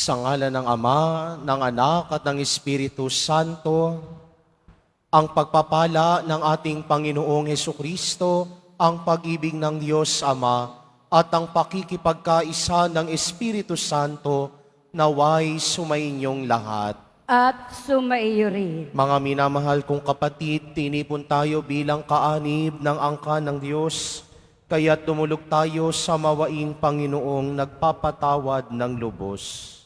Sa ngalan ng Ama, ng Anak at ng Espiritu Santo, ang pagpapala ng ating Panginoong Hesukristo, ang pag-ibig ng Diyos Ama, at ang pakikipagkaisa ng Espiritu Santo, naway sumainyong lahat. At sumaiyo rin. Mga minamahal kong kapatid, tinipon tayo bilang kaanib ng angka ng Diyos, kaya tumulog tayo sa mawaing Panginoong nagpapatawad ng lubos.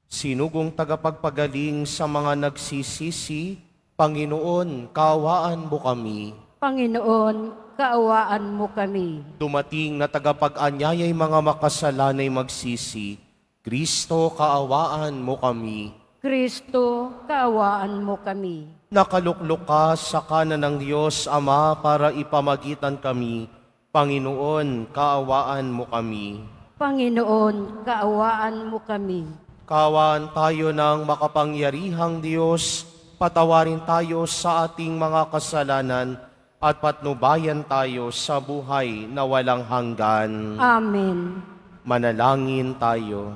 Sinugong tagapagpagaling sa mga nagsisisi, Panginoon, kaawaan mo kami. Panginoon, kaawaan mo kami. Dumating na tagapag-anyayay mga makasalanay magsisi, Kristo, kaawaan mo kami. Kristo, kaawaan mo kami. Nakaluklok ka sa kanan ng Diyos Ama para ipamagitan kami. Panginoon, kaawaan mo kami. Panginoon, kaawaan mo kami. Kaawaan tayo ng makapangyarihang Diyos, patawarin tayo sa ating mga kasalanan at patnubayan tayo sa buhay na walang hanggan. Amen. Manalangin tayo.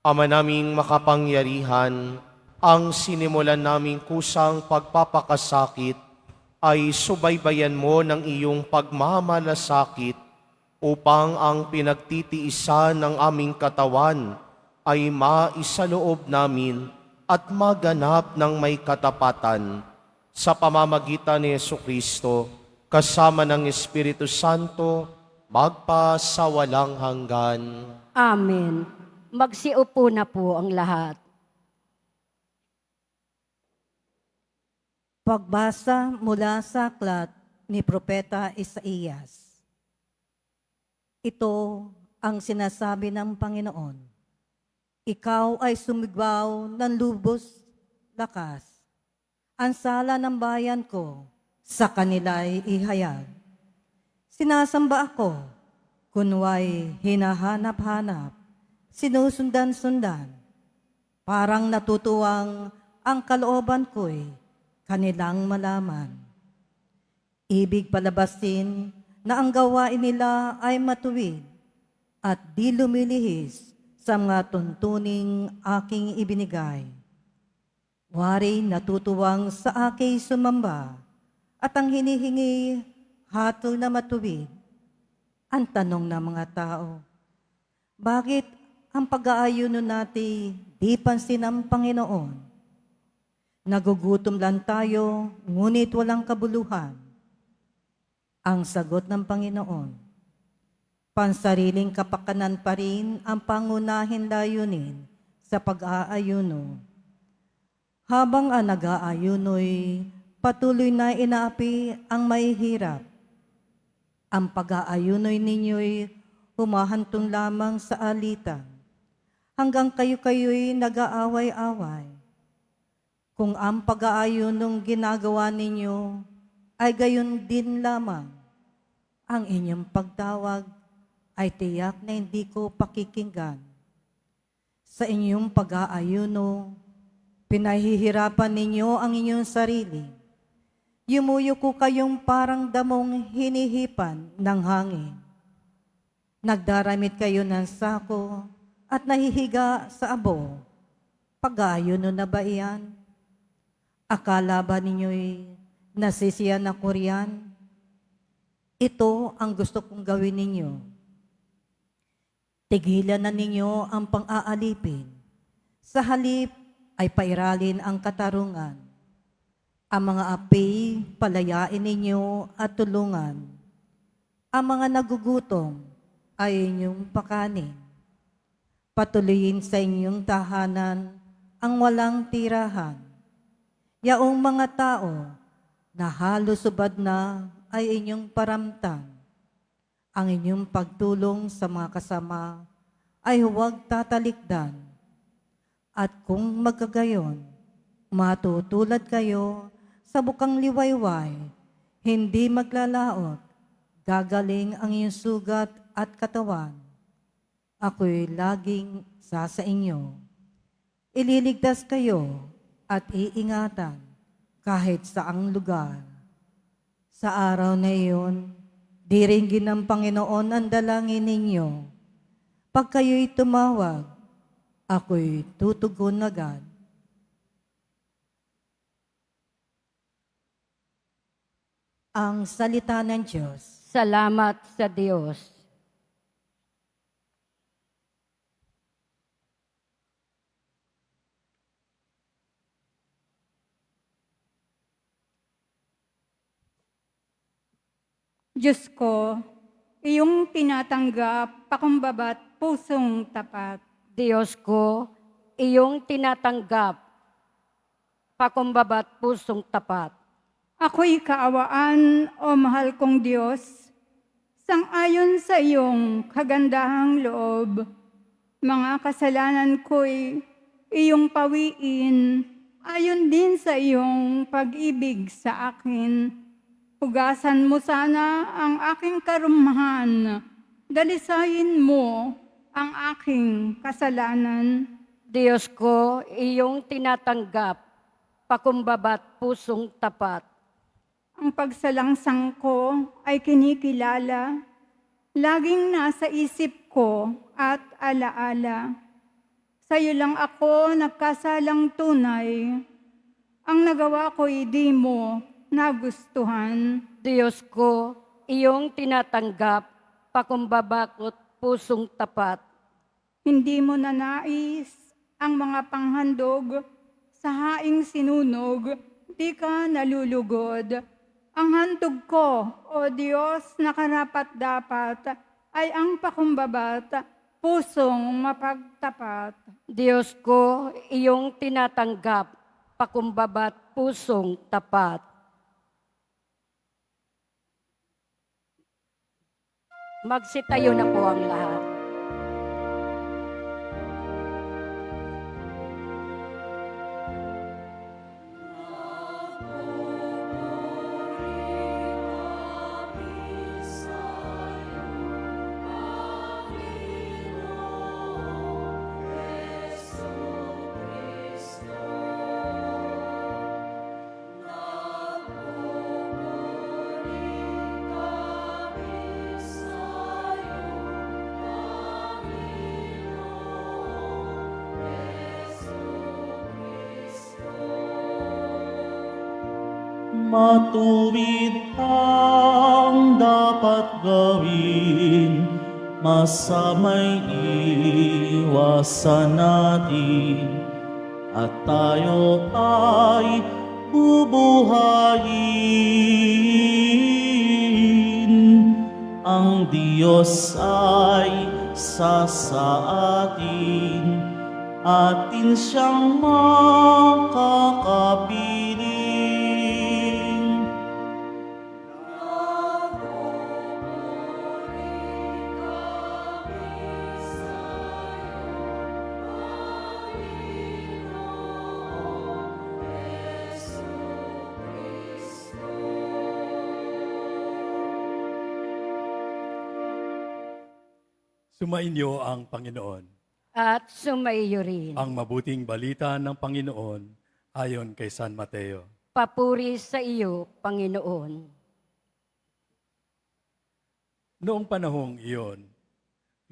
Ama naming makapangyarihan, ang sinimulan naming kusang pagpapakasakit ay subaybayan mo ng iyong pagmamalasakit upang ang pinagtitiisan ng aming katawan ay maisaloob namin at maganap ng may katapatan sa pamamagitan ni Jesucristo kasama ng Espiritu Santo magpa sa walang hanggan. Amen. Magsiupo na po ang lahat. Pagbasa mula sa aklat ni Propeta Isaías. Ito ang sinasabi ng Panginoon. Ikaw ay sumigbaw ng lubos lakas. Ang sala ng bayan ko sa kanila'y ihayag. Sinasamba ako, kunway hinahanap-hanap, sinusundan-sundan. Parang natutuwang ang kalooban ko'y kanilang malaman. Ibig palabasin na ang gawain nila ay matuwid at di lumilihis sa mga tuntuning aking ibinigay. Wari natutuwang sa aking sumamba at ang hinihingi hatol na matuwid. Ang tanong ng mga tao, bakit ang pag-aayuno natin di pansin ng Panginoon? Nagugutom lang tayo, ngunit walang kabuluhan. Ang sagot ng Panginoon, pansariling kapakanan pa rin ang pangunahin layunin sa pag-aayuno. Habang ang nag-aayuno'y patuloy na inaapi ang mahihirap, ang pag-aayuno'y ninyo'y humahantong lamang sa alitan, hanggang kayo-kayo'y nag-aaway-away. Kung ang pag-aayunong ginagawa ninyo ay gayon din lamang, ang inyong pagtawag ay tiyak na hindi ko pakikinggan. Sa inyong pag-aayuno, pinahihirapan ninyo ang inyong sarili. Yumuyuko kayong parang damong hinihipan ng hangin. Nagdaramit kayo ng sako at nahihiga sa abo. Pag-aayuno na ba iyan? Akala ba ninyo'y nasisiyan ako riyan? Ito ang gusto kong gawin ninyo. Tigilan na ninyo ang pang-aalipin. Sa halip ay pairalin ang katarungan. Ang mga api, palayain ninyo at tulungan. Ang mga nagugutom ay inyong pakanin. Patuloyin sa inyong tahanan ang walang tirahan. Yaong mga tao na halos subad na ay inyong paramtan. Ang inyong pagtulong sa mga kasama ay huwag tatalikdan. At kung magkagayon, matutulad kayo sa bukang liwayway, hindi maglalaot, gagaling ang iyong sugat at katawan. Ako'y laging sa inyo. Ililigtas kayo at iingatan kahit saang lugar. Sa araw na iyon, Diringgin ng Panginoon ang dalangin ninyo. Pag kayo'y tumawag, ako'y tutugon agad. Ang salita ng Diyos. Salamat sa Diyos. Diyos ko, iyong tinatanggap, pakumbaba't pusong tapat. Diyos ko, iyong tinatanggap, pakumbaba't pusong tapat. Ako'y kaawaan, o mahal kong Diyos, sang-ayon sa iyong kagandahang loob. Mga kasalanan ko'y iyong pawiin, ayon din sa iyong pag-ibig sa akin. Hugasan mo sana ang aking karumahan, dalisayin mo ang aking kasalanan. Diyos ko, iyong tinatanggap, pakumbaba't pusong tapat. Ang pagsalangsang ko ay kinikilala, laging nasa isip ko at alaala. Sa iyo lang ako nagkasalang tunay, ang nagawa ko'y di mo nagustuhan. Diyos ko, iyong tinatanggap, pakumbaba't pusong tapat. Hindi mo nanais ang mga panghandog, sa haing sinunog, di ka nalulugod. Ang handog ko, o Diyos, na karapat-dapat, ay ang pakumbaba't pusong mapagtapat. Diyos ko, iyong tinatanggap, pakumbaba't pusong tapat. Magsitayo na po ang lahat. Matuwid ang dapat gawin, masama'y iwasan natin, at tayo ay bubuhayin. Ang Diyos ay sa atin, atin siyang makakapiling. Sumainyo ang Panginoon. At sumaiyo rin. Ang mabuting balita ng Panginoon ayon kay San Mateo. Papuri sa iyo, Panginoon. Noong panahong iyon,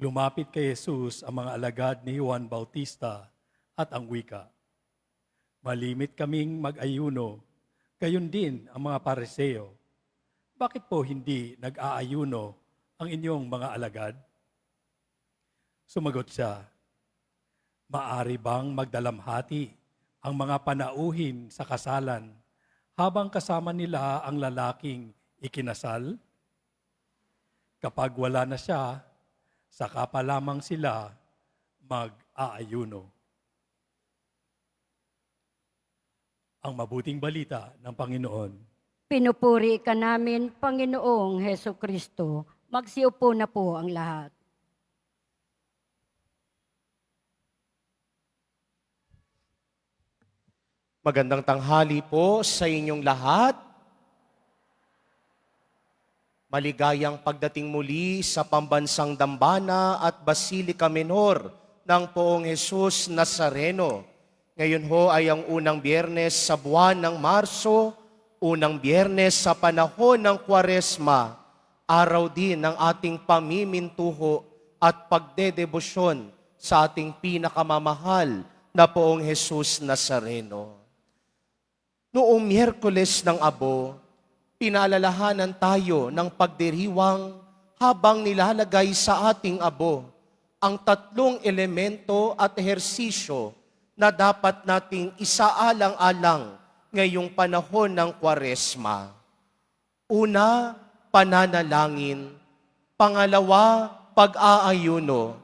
lumapit kay Jesus ang mga alagad ni Juan Bautista at ang wika. Malimit kaming mag-ayuno, gayon din ang mga Pariseo. Bakit po hindi nag-aayuno ang inyong mga alagad? Sumagot siya, maari bang magdalamhati ang mga panauhin sa kasalan habang kasama nila ang lalaking ikinasal? Kapag wala na siya, saka pa lamang sila mag-aayuno. Ang mabuting balita ng Panginoon. Pinupuri ka namin, Panginoong Heso Kristo. Magsiupo na po ang lahat. Magandang tanghali po sa inyong lahat. Maligayang pagdating muli sa pambansang dambana at Basilika Menor ng Poong Jesus Nazareno. Ngayon ho ay ang unang Biyernes sa buwan ng Marso, unang Biyernes sa panahon ng Kwaresma, araw din ng ating pamimintuho at pagdedebosyon sa ating pinakamamahal na Poong Jesus Nazareno. Noong Miyerkules ng Abo, pinaalalahanan tayo ng pagdiriwang habang nilalagay sa ating abo ang tatlong elemento at ehersisyo na dapat nating isaalang-alang ngayong panahon ng Kwaresma. Una, pananalangin. Pangalawa, pag-aayuno.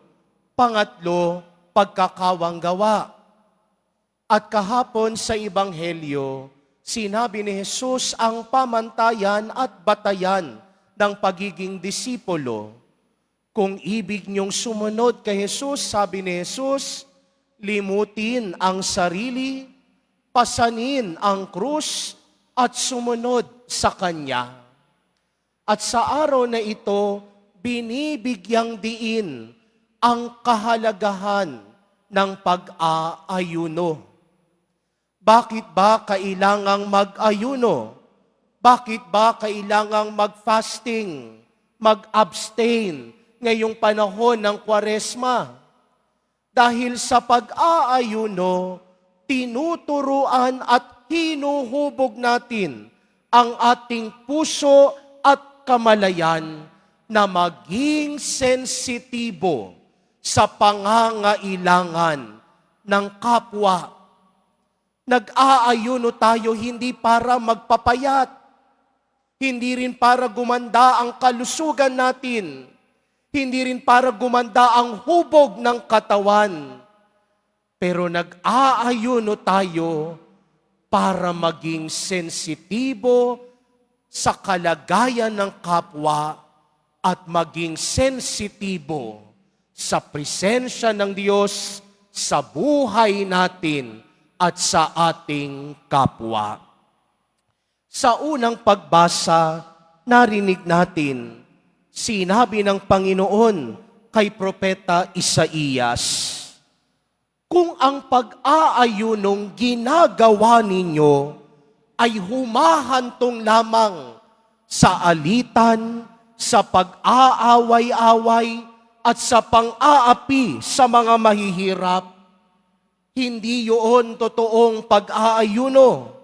Pangatlo, pagkakawanggawa. At kahapon sa Ebanghelyo, sinabi ni Jesus ang pamantayan at batayan ng pagiging disipulo. Kung ibig niyong sumunod kay Jesus, sabi ni Jesus, limutin ang sarili, pasanin ang krus, at sumunod sa Kanya. At sa araw na ito, binibigyang diin ang kahalagahan ng pag-aayuno. Bakit ba kailangang mag-ayuno? Bakit ba kailangang mag-fasting, mag-abstain ngayong panahon ng Kwaresma? Dahil sa pag-aayuno, tinuturuan at hinuhubog natin ang ating puso at kamalayan na maging sensitibo sa pangangailangan ng kapwa. Nag-aayuno tayo hindi para magpapayat, hindi rin para gumanda ang kalusugan natin, hindi rin para gumanda ang hubog ng katawan, pero nag-aayuno tayo para maging sensitibo sa kalagayan ng kapwa at maging sensitibo sa presensya ng Diyos sa buhay natin at sa ating kapwa. Sa unang pagbasa, narinig natin, sinabi ng Panginoon kay Propeta Isaías, kung ang pag-aayunong ginagawa ninyo ay humahantong lamang sa alitan, sa pag-aaway-away, at sa pang-aapi sa mga mahihirap, hindi yun totoong pag-aayuno.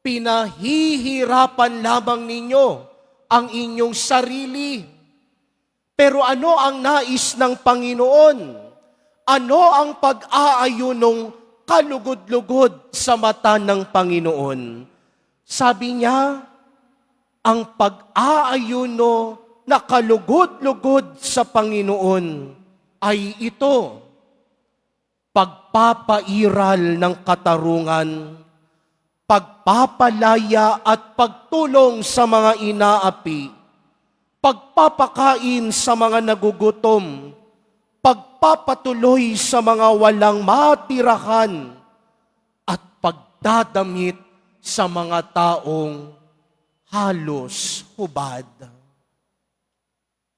Pinahihirapan lamang ninyo ang inyong sarili. Pero ano ang nais ng Panginoon? Ano ang pag-aayunong kalugod-lugod sa mata ng Panginoon? Sabi niya, ang pag-aayuno na kalugod-lugod sa Panginoon ay ito, pagpapairal ng katarungan, pagpapalaya at pagtulong sa mga inaapi, pagpapakain sa mga nagugutom, pagpapatuloy sa mga walang matirahan, at pagdadamit sa mga taong halos hubad.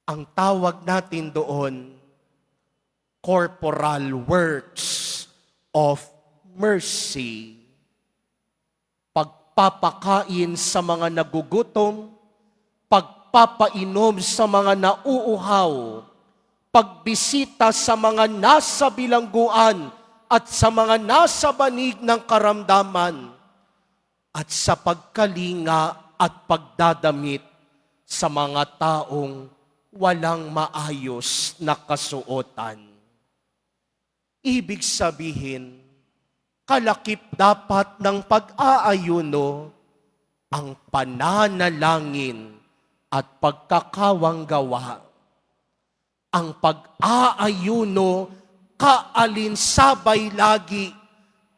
Ang tawag natin doon, corporal works of mercy. Pagpapakain sa mga nagugutom, pagpapainom sa mga nauuhaw, pagbisita sa mga nasa bilangguan at sa mga nasa banig ng karamdaman, at sa pagkalinga at pagdadamit sa mga taong walang maayos na kasuotan. Ibig sabihin, kalakip dapat ng pag-aayuno ang pananalangin at pagkakawanggawa. Ang pag-aayuno kaalinsabay lagi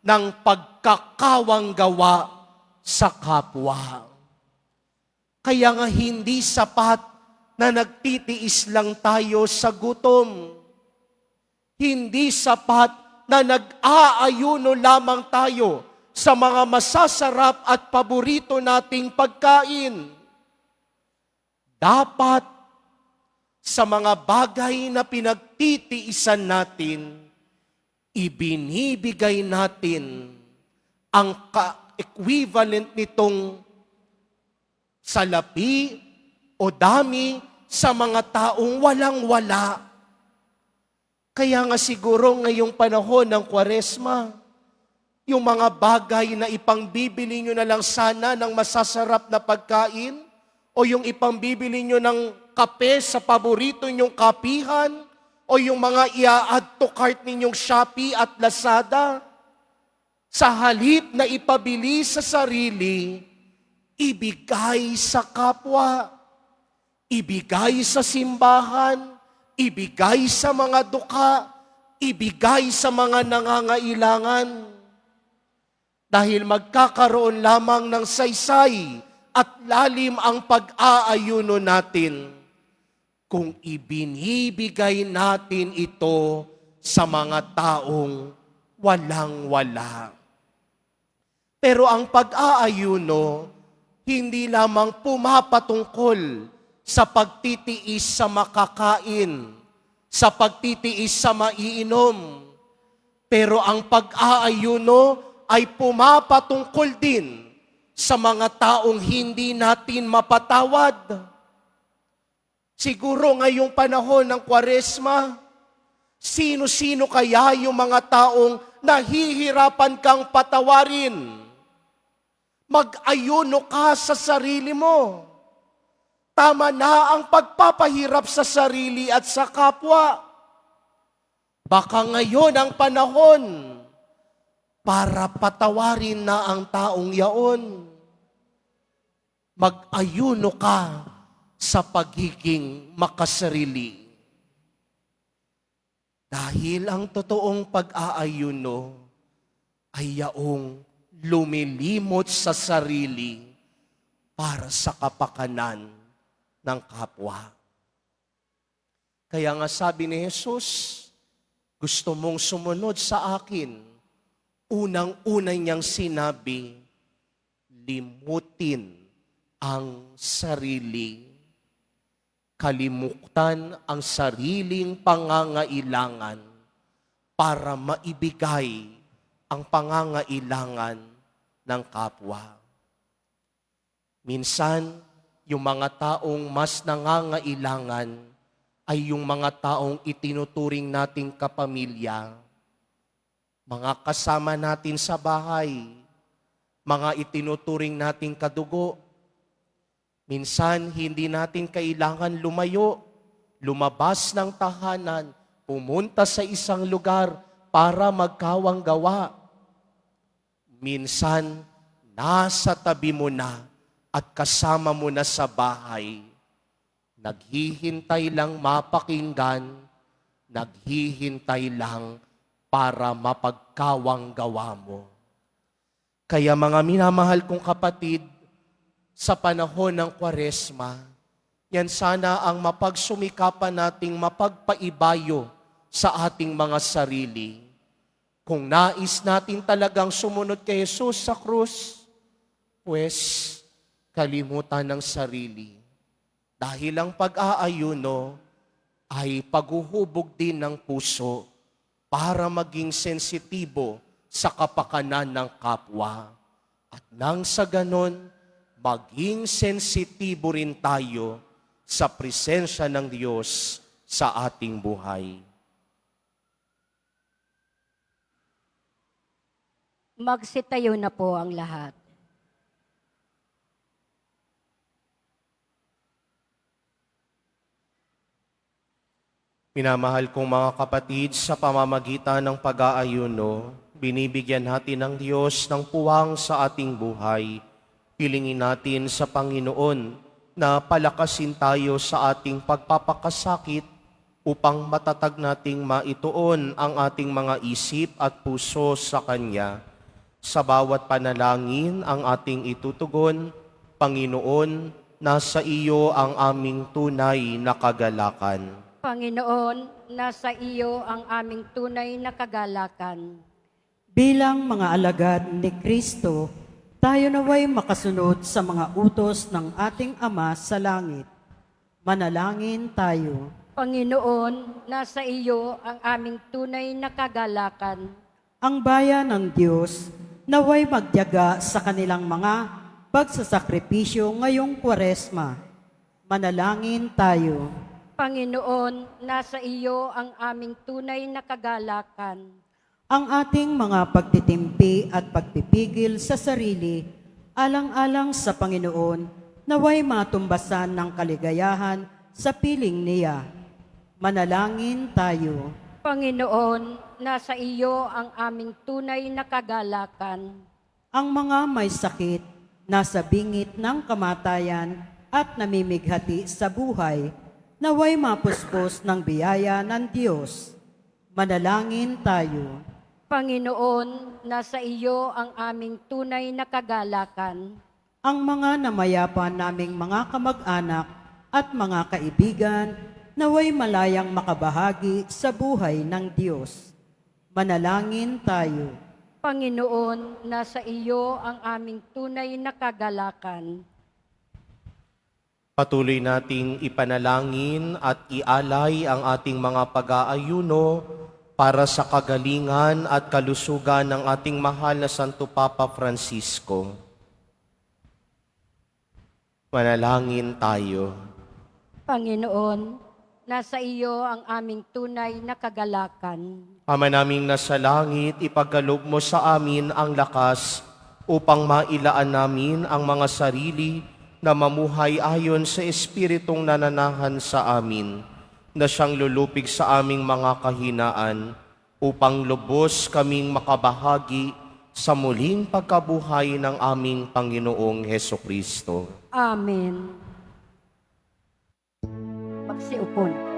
ng pagkakawanggawa sa kapwa. Kaya nga hindi sapat na nagtitiis lang tayo sa gutom. Hindi sapat na nag-aayuno lamang tayo sa mga masasarap at paborito nating pagkain. Dapat sa mga bagay na pinagtitiisan natin, ibinibigay natin ang ka-equivalent nitong salapi, o dami sa mga taong walang-wala. Kaya nga siguro ngayong panahon ng Kwaresma, yung mga bagay na ipangbibili nyo na lang sana ng masasarap na pagkain, o yung ipangbibili nyo ng kape sa paborito nyong kapihan, o yung mga ia-add to cart ninyong Shopee at Lazada, sa halip na ipabili sa sarili, ibigay sa kapwa, ibigay sa simbahan, ibigay sa mga duka, ibigay sa mga nangangailangan. Dahil magkakaroon lamang ng saysay at lalim ang pag-aayuno natin kung ibinibigay natin ito sa mga taong walang-wala. Pero ang pag-aayuno, hindi lamang pumapatungkol sa pagtitiis sa makakain, sa pagtitiis sa maiinom. Pero ang pag-aayuno ay pumapatungkol din sa mga taong hindi natin mapatawad. Siguro ngayong panahon ng Kwaresma, sino-sino kaya yung mga taong nahihirapan kang patawarin? Mag-ayuno ka sa sarili mo. Tama na ang pagpapahirap sa sarili at sa kapwa. Baka ngayon ang panahon para patawarin na ang taong yaon. Mag-ayuno ka sa pagiging makasarili. Dahil ang totoong pag-aayuno ay yaong lumilimot sa sarili para sa kapakanan ng kapwa. Kaya nga sabi ni Jesus, gusto mong sumunod sa akin, unang-una niyang sinabi, limutin ang sarili. Kalimutan ang sariling pangangailangan para maibigay ang pangangailangan ng kapwa. Minsan, yung mga taong mas nangangailangan ay yung mga taong itinuturing nating kapamilya, mga kasama natin sa bahay, mga itinuturing nating kadugo. Minsan, hindi natin kailangan lumayo, lumabas ng tahanan, pumunta sa isang lugar para magkawang gawa. Minsan, nasa tabi mo na at kasama mo na sa bahay. Naghihintay lang mapakinggan, naghihintay lang para mapagkawang gawa mo. Kaya mga minamahal kong kapatid, sa panahon ng Kwaresma, yan sana ang mapagsumikapan nating mapagpaibayo sa ating mga sarili. Kung nais natin talagang sumunod kay Jesus sa krus, pues kalimutan ng sarili. Dahil ang pag-aayuno ay paghuhubog din ng puso para maging sensitibo sa kapakanan ng kapwa. At nang sa ganon, maging sensitibo rin tayo sa presensya ng Diyos sa ating buhay. Magsitayo na po ang lahat. Minamahal kong mga kapatid, sa pamamagitan ng pag-aayuno, binibigyan natin ng Diyos ng puwang sa ating buhay. Hilingin natin sa Panginoon na palakasin tayo sa ating pagpapakasakit upang matatag nating maituon ang ating mga isip at puso sa Kanya. Sa bawat panalangin ang ating itutugon, Panginoon, nasa iyo ang aming tunay na kagalakan. Panginoon, nasa iyo ang aming tunay na kagalakan. Bilang mga alagad ni Kristo, tayo naway makasunod sa mga utos ng ating Ama sa langit. Manalangin tayo. Panginoon, nasa iyo ang aming tunay na kagalakan. Ang bayan ng Diyos naway magtiyaga sa kanilang mga pagsasakripisyo ngayong Kwaresma. Manalangin tayo. Panginoon, nasa iyo ang aming tunay na kagalakan. Ang ating mga pagtitimpi at pagpipigil sa sarili, alang-alang sa Panginoon, naway matumbasan ng kaligayahan sa piling niya. Manalangin tayo. Panginoon, nasa iyo ang aming tunay na kagalakan. Ang mga may sakit, nasa bingit ng kamatayan at namimighati sa buhay, naway mapuspos ng biyaya ng Diyos. Manalangin tayo. Panginoon, nasa iyo ang aming tunay na kagalakan. Ang mga namayapa naming mga kamag-anak at mga kaibigan, naway malayang makabahagi sa buhay ng Diyos. Manalangin tayo. Panginoon, nasa iyo ang aming tunay na kagalakan. Patuloy nating ipanalangin at ialay ang ating mga pag-aayuno para sa kagalingan at kalusugan ng ating mahal na Santo Papa Francisco. Manalangin tayo. Panginoon, nasa iyo ang aming tunay na kagalakan. Ama naming nasa langit, ipagkaloob mo sa amin ang lakas upang mailaan namin ang mga sarili na mamuhay ayon sa Espiritong nananahan sa amin, na siyang lulupig sa aming mga kahinaan, upang lubos kaming makabahagi sa muling pagkabuhay ng aming Panginoong Hesukristo. Amen. Magsiupo na.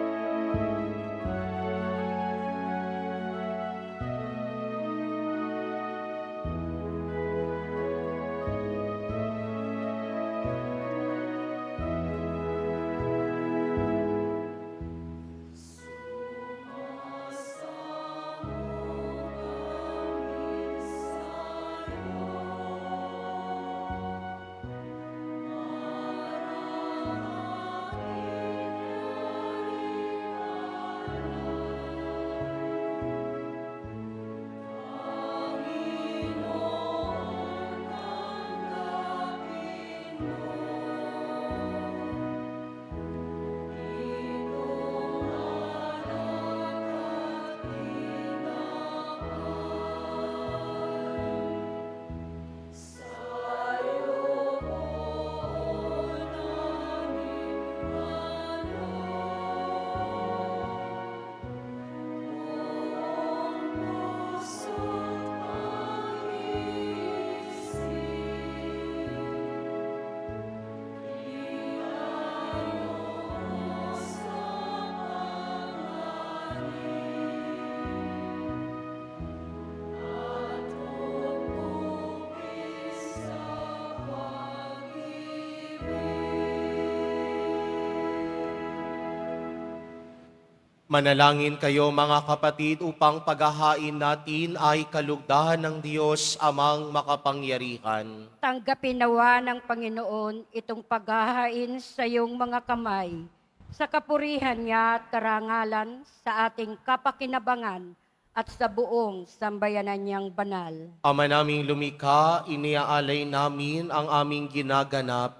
Manalangin kayo mga kapatid upang paghahain natin ay kalugdan ng Diyos amang makapangyarihan. Tanggapin nawa ng Panginoon itong paghahain sa iyong mga kamay, sa kapurihan niya at karangalan sa ating kapakinabangan at sa buong sambayanan niyang banal. Ama naming lumikha, iniaalay namin ang aming ginaganap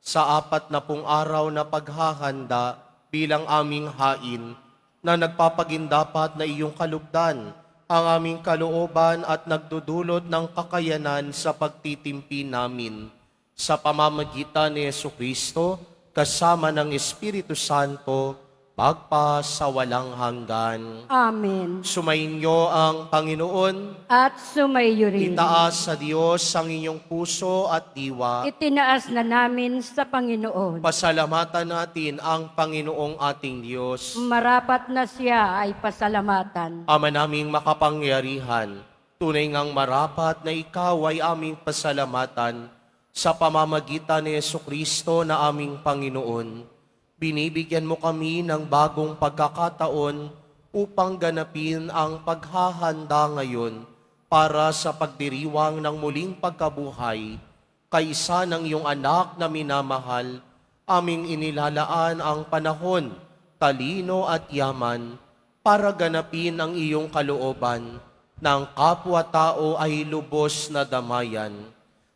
sa 40 araw na paghahanda bilang aming hain, na nagpapagindapat na iyong kalugdan ang aming kalooban at nagdudulot ng kakayanan sa pagtitimpi namin. Sa pamamagitan ni Jesucristo, kasama ng Espiritu Santo, magpasawalang hanggan. Amen. Sumainyo ang Panginoon, At sumayo rin. itaas sa Diyos ang inyong puso at diwa. Itinaas na namin sa Panginoon. Pasalamatan natin ang Panginoong ating Diyos. Marapat na siya ay pasalamatan. Ama naming makapangyarihan, tunay ngang marapat na ikaw ay aming pasalamatan sa pamamagitan ni Jesucristo na aming Panginoon. Binibigyan mo kami ng bagong pagkakataon upang ganapin ang paghahanda ngayon para sa pagdiriwang ng muling pagkabuhay kay isa ng iyong anak na minamahal. Aming inilalaan ang panahon, talino at yaman para ganapin ang iyong kalooban ng kapwa-tao ay lubos na damayan.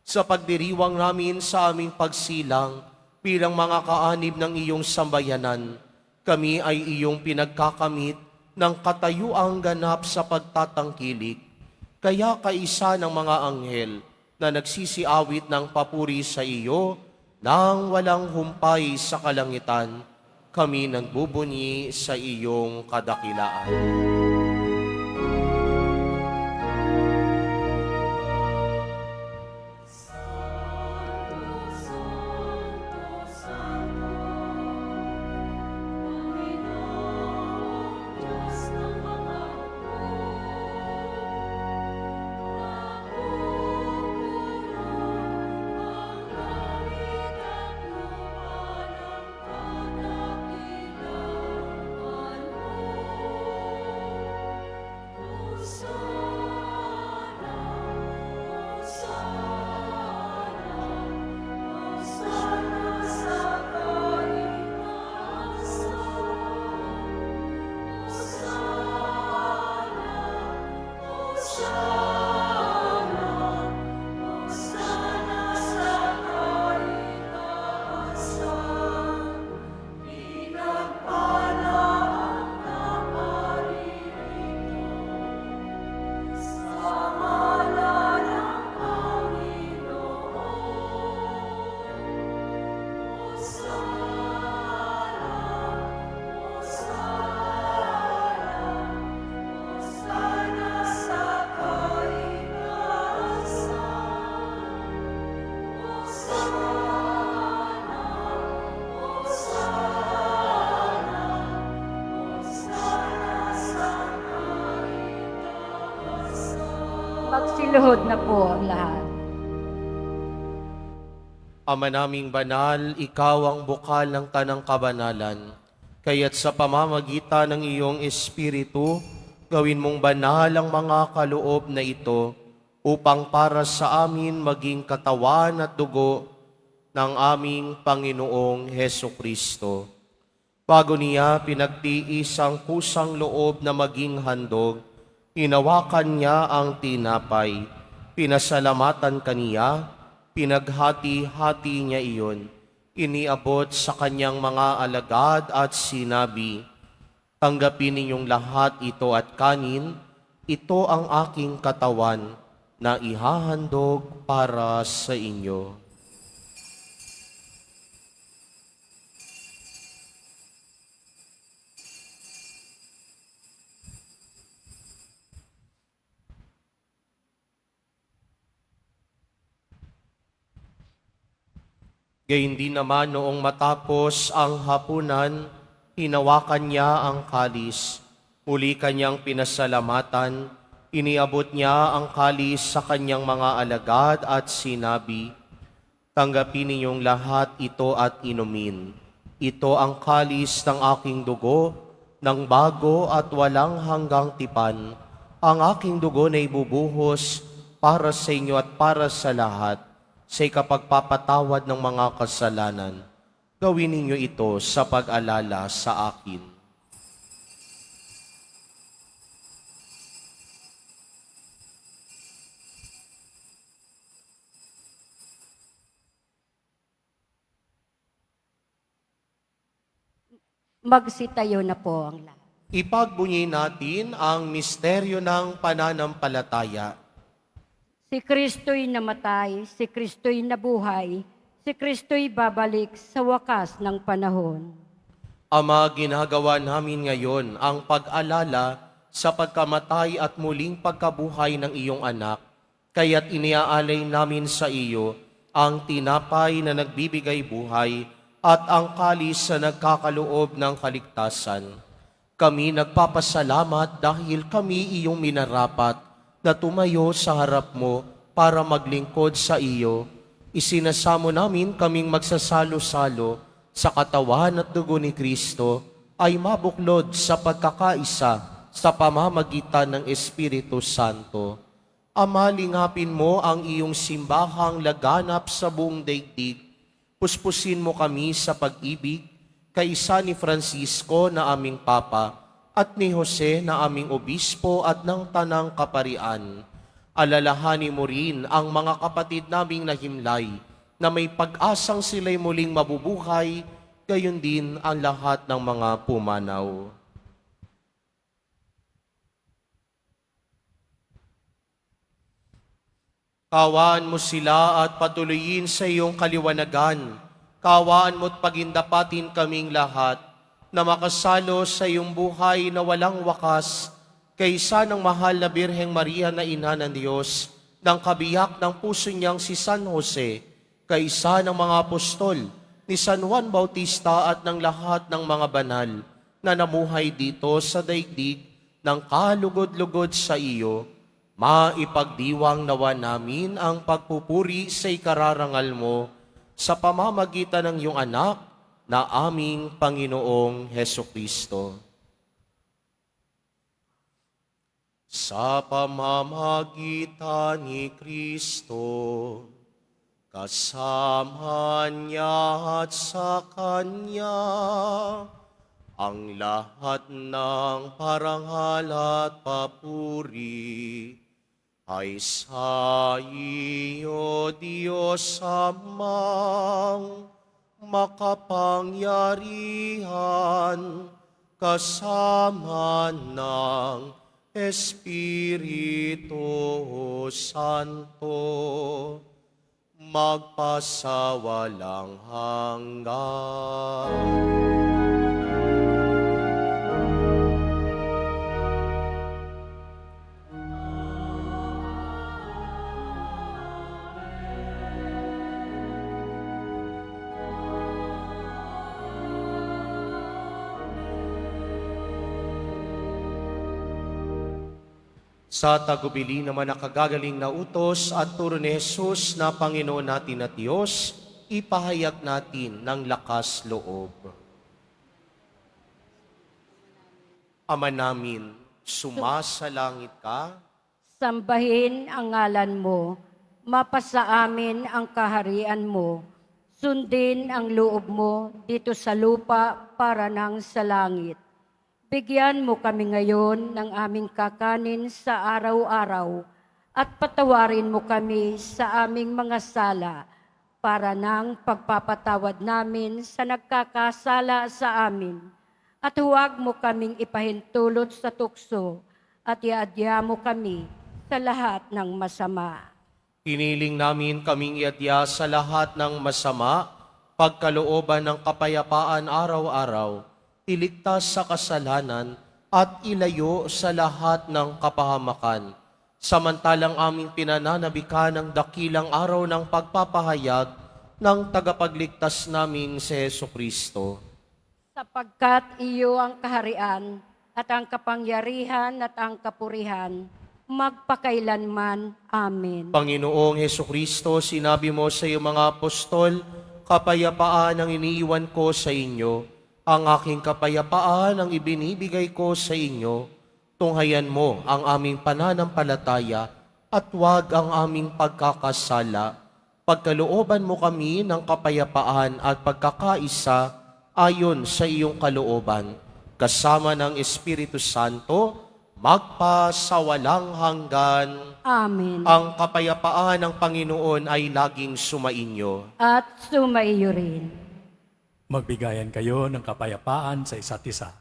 Sa pagdiriwang namin sa aming pagsilang bilang mga kaanib ng iyong sambayanan, kami ay iyong pinagkakamit ng katayuang ganap sa pagtatangkilik. Kaya kaisa ng mga anghel na nagsisiawit ng papuri sa iyo nang walang humpay sa kalangitan, kami nagbubunyi sa iyong kadakilaan. Magsiluhod na po ang lahat. Ama naming banal, ikaw ang bukal ng tanang kabanalan. Kaya't sa pamamagitan ng iyong Espiritu, gawin mong banal ang mga kaloob na ito upang para sa amin maging katawan at dugo ng aming Panginoong Heso Kristo. Bago niya pinagtiis ang kusang loob na maging handog, hinawakan niya ang tinapay, pinasalamatan kaniya, pinaghati-hati niya iyon, iniabot sa kanyang mga alagad at sinabi, "Tanggapin ninyong lahat ito at kanin, ito ang aking katawan na ihahandog para sa inyo." Gayun din naman noong matapos ang hapunan, hinawakan niya ang kalis. Muli kanyang pinasalamatan, iniabot niya ang kalis sa kanyang mga alagad at sinabi, "Tanggapin ninyong lahat ito at inumin. Ito ang kalis ng aking dugo, ng bago at walang hanggang tipan. Ang aking dugo na ibubuhos para sa inyo at para sa lahat, sa ikapagpapatawad ng mga kasalanan. Gawin ninyo ito sa pag-alala sa akin." Magsitayo na po ang lahat. Ipagbunyi natin ang misteryo ng pananampalataya. Si Kristo'y namatay, si Kristo'y nabuhay, si Kristo'y babalik sa wakas ng panahon. Ama, ginagawa namin ngayon ang pag-alala sa pagkamatay at muling pagkabuhay ng iyong anak, kaya't iniaalay namin sa iyo ang tinapay na nagbibigay buhay at ang kalis na nagkakaloob ng kaligtasan. Kami nagpapasalamat dahil kami iyong minarapat na tumayo sa harap mo para maglingkod sa iyo. Isinasamo namin kaming magsasalo-salo sa katawan at dugo ni Kristo ay mabuklod sa pagkakaisa sa pamamagitan ng Espiritu Santo. Ama, lingapin mo ang iyong simbahang laganap sa buong daigdig. Puspusin mo kami sa pag-ibig, kaisa ni Francisco na aming Papa, at ni Jose na aming obispo at ng tanang kaparian. Alalahanin mo rin ang mga kapatid naming nahimlay na may pag-asang sila'y muling mabubuhay, gayon din ang lahat ng mga pumanaw. Kawaan mo sila at patuloyin sa iyong kaliwanagan. Kawaan mo't pagindapatin kaming lahat na makasalo sa iyong buhay na walang wakas kaysa ng mahal na Birheng Maria na Ina ng Diyos, ng kabiyak ng puso niyang si San Jose, kaysa ng mga apostol, ni San Juan Bautista at ng lahat ng mga banal na namuhay dito sa daigdig ng kalugod-lugod sa iyo, maipagdiwang nawa namin ang pagpupuri sa ikararangal mo sa pamamagitan ng iyong anak na aming Panginoong Hesukristo. Sa pamamagitan ni Kristo, kasama niya at sa Kanya, ang lahat ng parangal at papuri ay sa iyo, Diyos Amang makapangyarihan, kasama ng Espiritu Santo, magpasawalang hanggan. Sa tagubili naman nakagagaling na utos at turo ni Jesus na Panginoon natin at Diyos, ipahayag natin ng lakas loob. Ama namin, sumasalangit ka, Sambahin ang ngalan mo, mapasa amin ang kaharian mo, sundin ang loob mo dito sa lupa para nang sa langit. Bigyan mo kami ngayon ng aming kakanin sa araw-araw at patawarin mo kami sa aming mga sala para nang pagpapatawad namin sa nagkakasala sa amin. At huwag mo kaming ipahintulot sa tukso at iadya mo kami sa lahat ng masama. Piniling namin kaming iadya sa lahat ng masama, pagkalooban ng kapayapaan araw-araw, iligtas sa kasalanan at ilayo sa lahat ng kapahamakan. Samantalang aming pinananabikan ang dakilang araw ng pagpapahayag ng tagapagligtas naming si Jesucristo. Sapagkat iyo ang kaharian at ang kapangyarihan at ang kapurihan, magpakailanman. Amen. Panginoong Jesucristo, sinabi mo sa iyong mga apostol, kapayapaan ang iniiwan ko sa inyo, ang aking kapayapaan ang ibinibigay ko sa inyo. Tunghayan mo ang aming pananampalataya at huwag ang aming pagkakasala. Pagkalooban mo kami ng kapayapaan at pagkakaisa ayon sa iyong kalooban, kasama ng Espiritu Santo, magpasawalang hanggan. Amen. Ang kapayapaan ng Panginoon ay laging sumainyo. At sumaiyo rin. Magbigayan kayo ng kapayapaan sa isa't isa.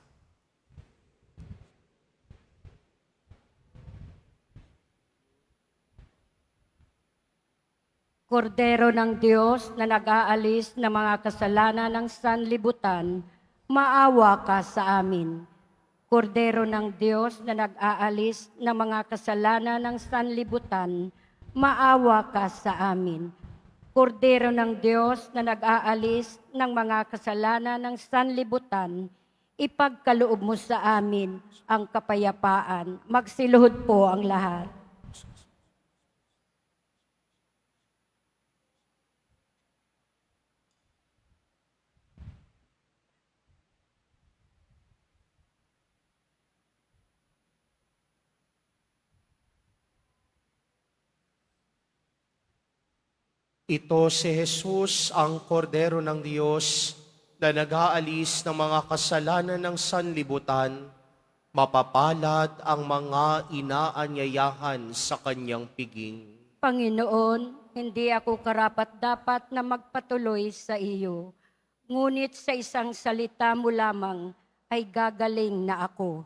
Kordero ng Diyos na nag-aalis ng mga kasalanan ng sanlibutan, maawa ka sa amin. Kordero ng Diyos na nag-aalis ng mga kasalanan ng sanlibutan, maawa ka sa amin. Kordero ng Diyos na nag-aalis ng mga kasalanan ng sanlibutan, ipagkaloob mo sa amin ang kapayapaan. Magsiluhod po ang lahat. Ito si Jesus, ang Kordero ng Diyos, na nag-aalis ng mga kasalanan ng sanlibutan. Mapapalad ang mga inaanyayahan sa kanyang piging. Panginoon, hindi ako karapat-dapat na magpatuloy sa iyo. Ngunit sa isang salita mo lamang ay gagaling na ako.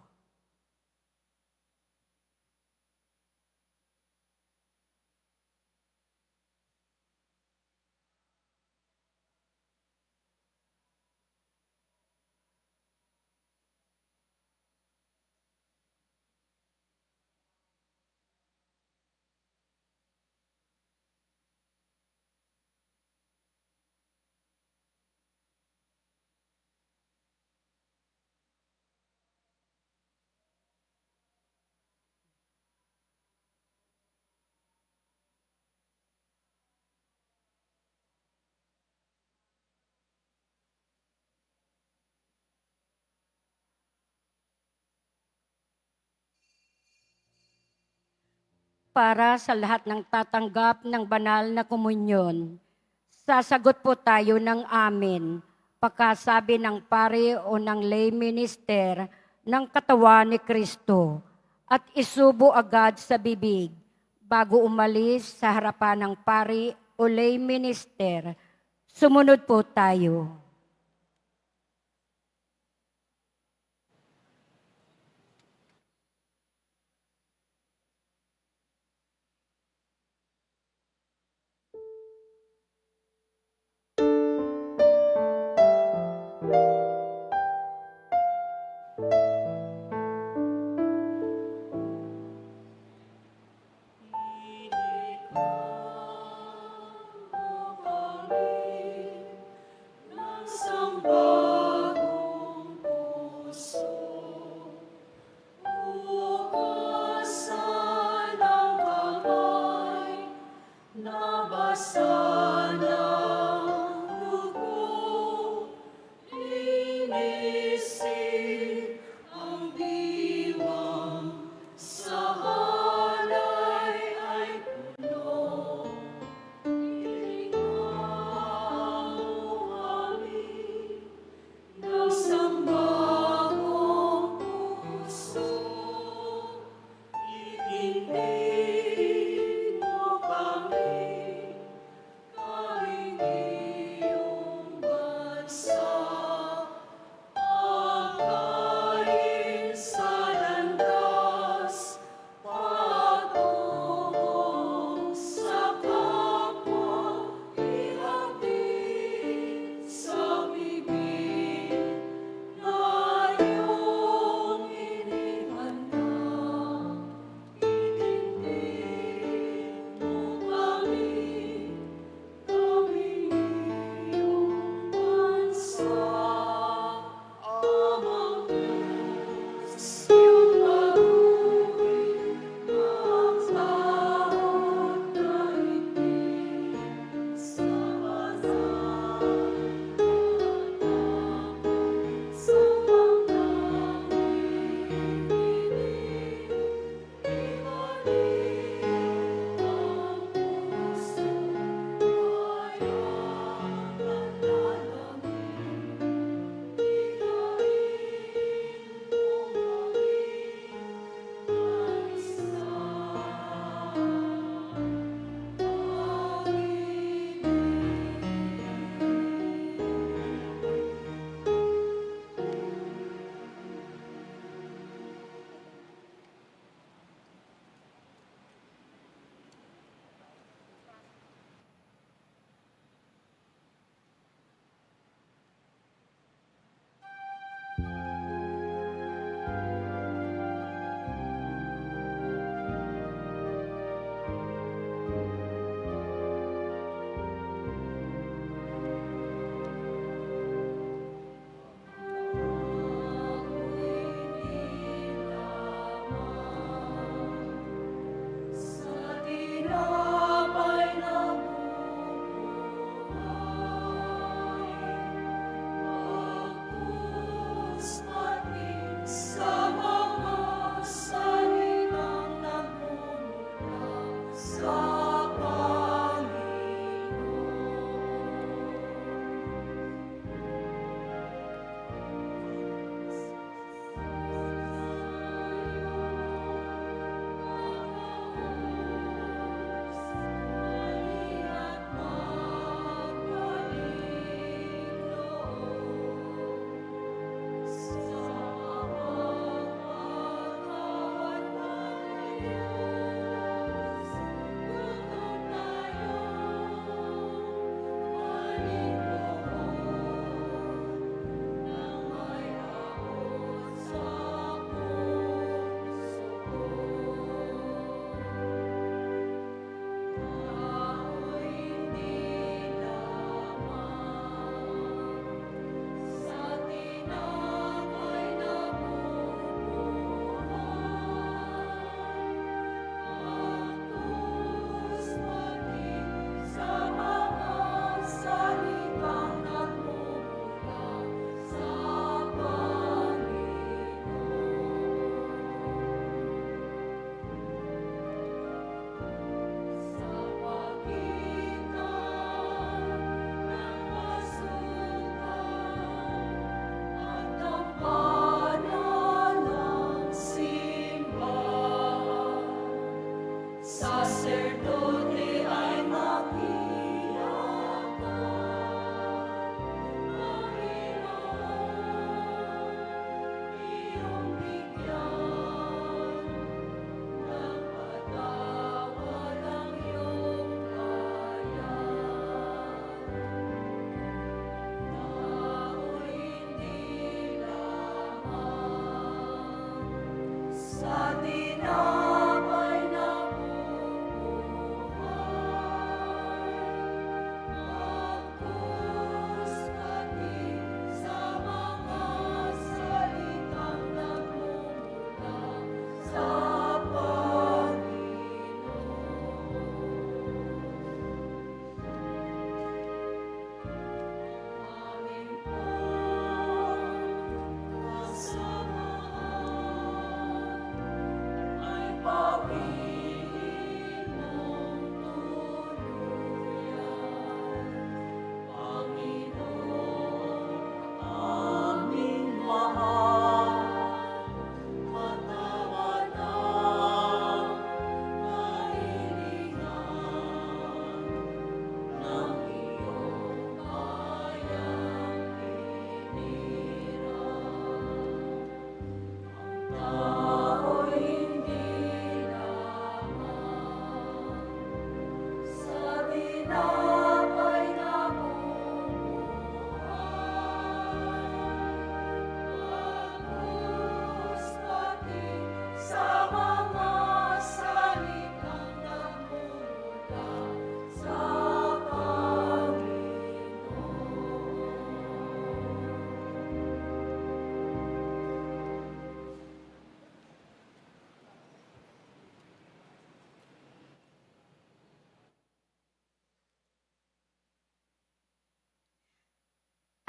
Para sa lahat ng tatanggap ng banal na komunyon, sasagot po tayo ng amen pagkasabi ng pari o ng lay minister ng katawan ni Kristo at isubo agad sa bibig bago umalis sa harapan ng pari o lay minister. Sumunod po tayo.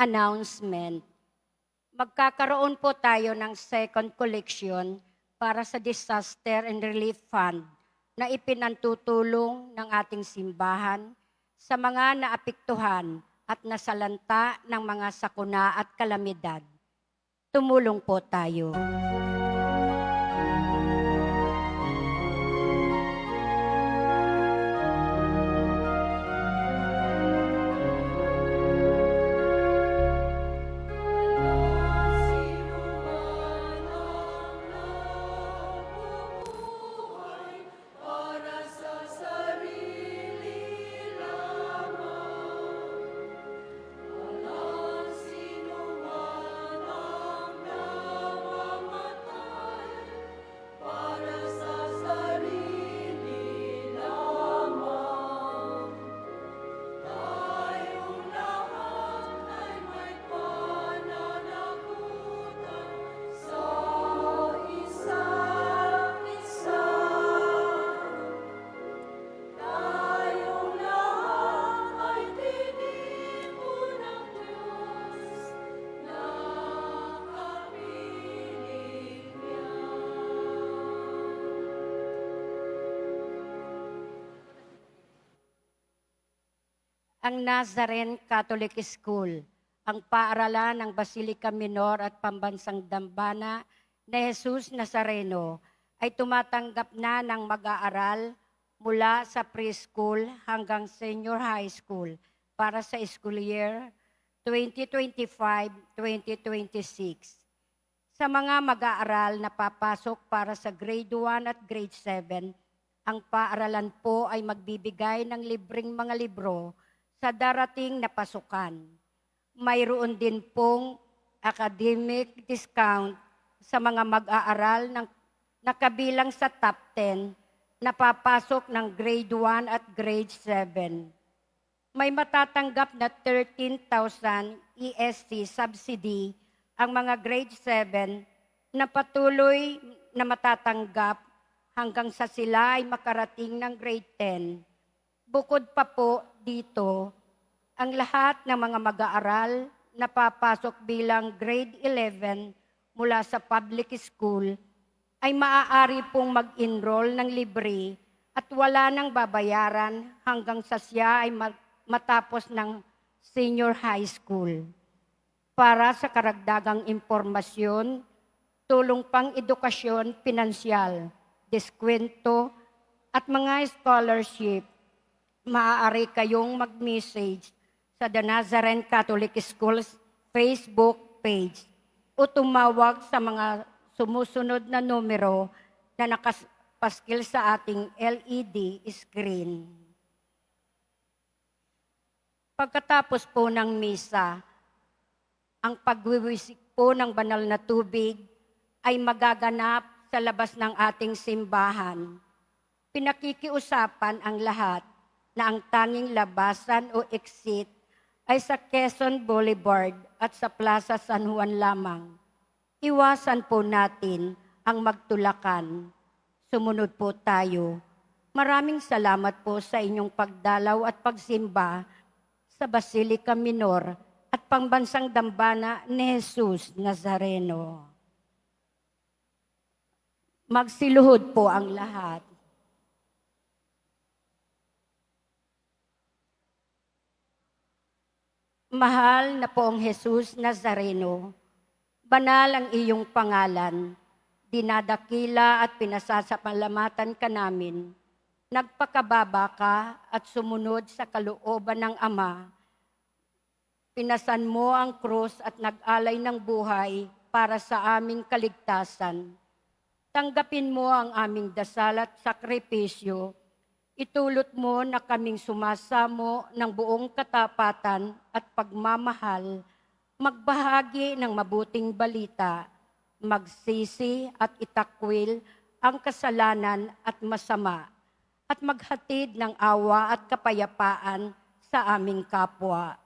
Announcement. Magkakaroon po tayo ng second collection para sa Disaster and Relief Fund na ipinantutulong ng ating simbahan sa mga naapektuhan at nasalanta ng mga sakuna at kalamidad. Tumulong po tayo. Ang Nazarene Catholic School, ang paaralan ng Basilica Minor at Pambansang Dambana na Jesus Nazareno ay tumatanggap na ng mag-aaral mula sa preschool hanggang senior high school para sa school year 2025-2026. Sa mga mag-aaral na papasok para sa grade 1 at grade 7, ang paaralan po ay magbibigay ng libreng mga libro sa darating na pasukan. Mayroon din pong academic discount sa mga mag-aaral ng nakabilang sa top 10 na papasok ng grade 1 at grade 7. May matatanggap na 13,000 ESC subsidy ang mga grade 7 na patuloy na matatanggap hanggang sa sila ay makarating ng grade 10. Bukod pa po dito, ang lahat ng mga mag-aaral na papasok bilang grade 11 mula sa public school ay maaari pong mag-enroll ng libre at wala nang babayaran hanggang sa siya ay matapos ng senior high school. Para sa karagdagang impormasyon, tulong pang edukasyon, pinansyal, deskwento, at mga scholarship, maaari kayong mag-message sa The Nazarene Catholic Schools Facebook page o tumawag sa mga sumusunod na numero na nakapaskil sa ating LED screen. Pagkatapos po ng misa, ang pagwiwisik po ng banal na tubig ay magaganap sa labas ng ating simbahan. Pinakikiusapan ang lahat na ang tanging labasan o exit ay sa Quezon Boulevard at sa Plaza San Juan lamang. Iwasan po natin ang magtulakan. Sumunod po tayo. Maraming salamat po sa inyong pagdalaw at pagsimba sa Basilica Minor at Pambansang Dambana ni Jesus Nazareno. Magsiluhod po ang lahat. Mahal na poong Jesus Nazareno, banal ang iyong pangalan, dinadakila at pinasasapalamatan ka namin. Nagpakababa ka at sumunod sa kalooban ng Ama. Pinasan mo ang krus at nag-alay ng buhay para sa aming kaligtasan. Tanggapin mo ang aming dasal at sakripisyo. Itulot mo na kaming sumasamo ng buong katapatan at pagmamahal, magbahagi ng mabuting balita, magsisi at itakwil ang kasalanan at masama, at maghatid ng awa at kapayapaan sa aming kapwa.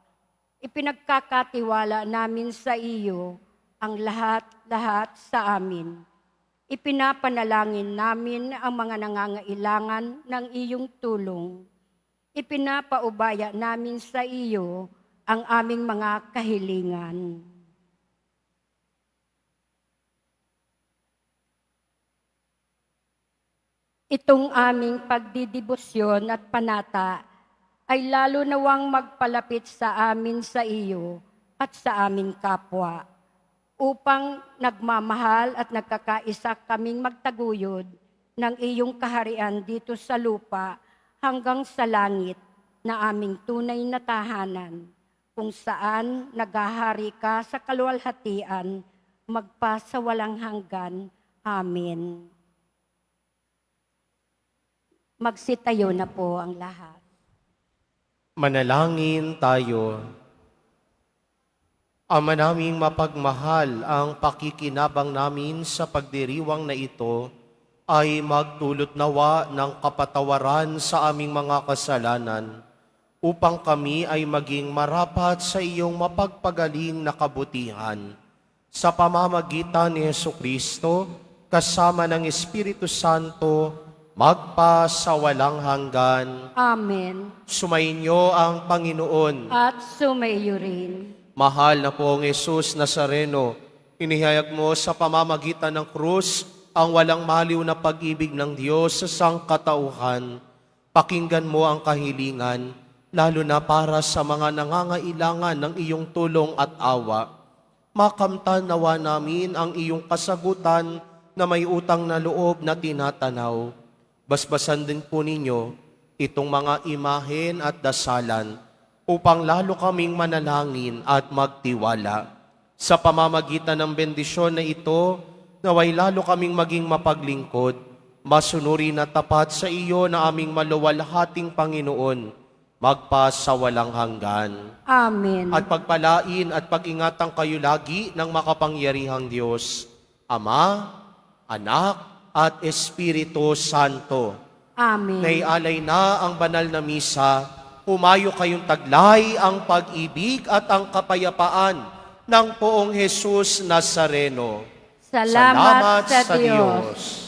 Ipinagkakatiwala namin sa iyo ang lahat-lahat sa amin. Ipinapanalangin namin ang mga nangangailangan ng iyong tulong. Ipinapaubaya namin sa iyo ang aming mga kahilingan. Itong aming pagdidibosyon at panata ay lalo nawang magpalapit sa amin sa iyo at sa aming kapwa, upang nagmamahal at nagkakaisa kaming magtaguyod ng iyong kaharian dito sa lupa hanggang sa langit na aming tunay na tahanan, kung saan naghahari ka sa kaluwalhatian magpasawalang hanggan. Amen. Magsitayo na po ang lahat. Manalangin tayo. Ama naming mapagmahal, ang pakikinabang namin sa pagdiriwang na ito ay magdulot nawa ng kapatawaran sa aming mga kasalanan upang kami ay maging marapat sa iyong mapagpagaling na kabutihan. Sa pamamagitan ni Jesucristo, kasama ng Espiritu Santo, magpasawalang hanggan. Amen. Sumainyo ang Panginoon. At sumayo rin. Mahal na poong Jesus Nazareno, inihayag mo sa pamamagitan ng krus ang walang maliw na pag-ibig ng Diyos sa sangkatauhan. Pakinggan mo ang kahilingan, lalo na para sa mga nangangailangan ng iyong tulong at awa. Makamtan nawa namin ang iyong kasagutan na may utang na loob na tinatanaw. Basbasan din po ninyo itong mga imahen at dasalan upang lalo kaming manalangin at magtiwala. Sa pamamagitan ng bendisyon na ito, naway lalo kaming maging mapaglingkod, masunurin at tapat sa iyo na aming maluwalhating Panginoon, magpa sa walang hanggan. Amen. At pagpalain at pag-ingatan kayo lagi ng makapangyarihang Diyos, Ama, Anak, at Espiritu Santo. Amen. Naialay na ang banal na misa, humayo kayong taglay ang pag-ibig at ang kapayapaan ng poong Jesus Nazareno. Salamat sa Diyos.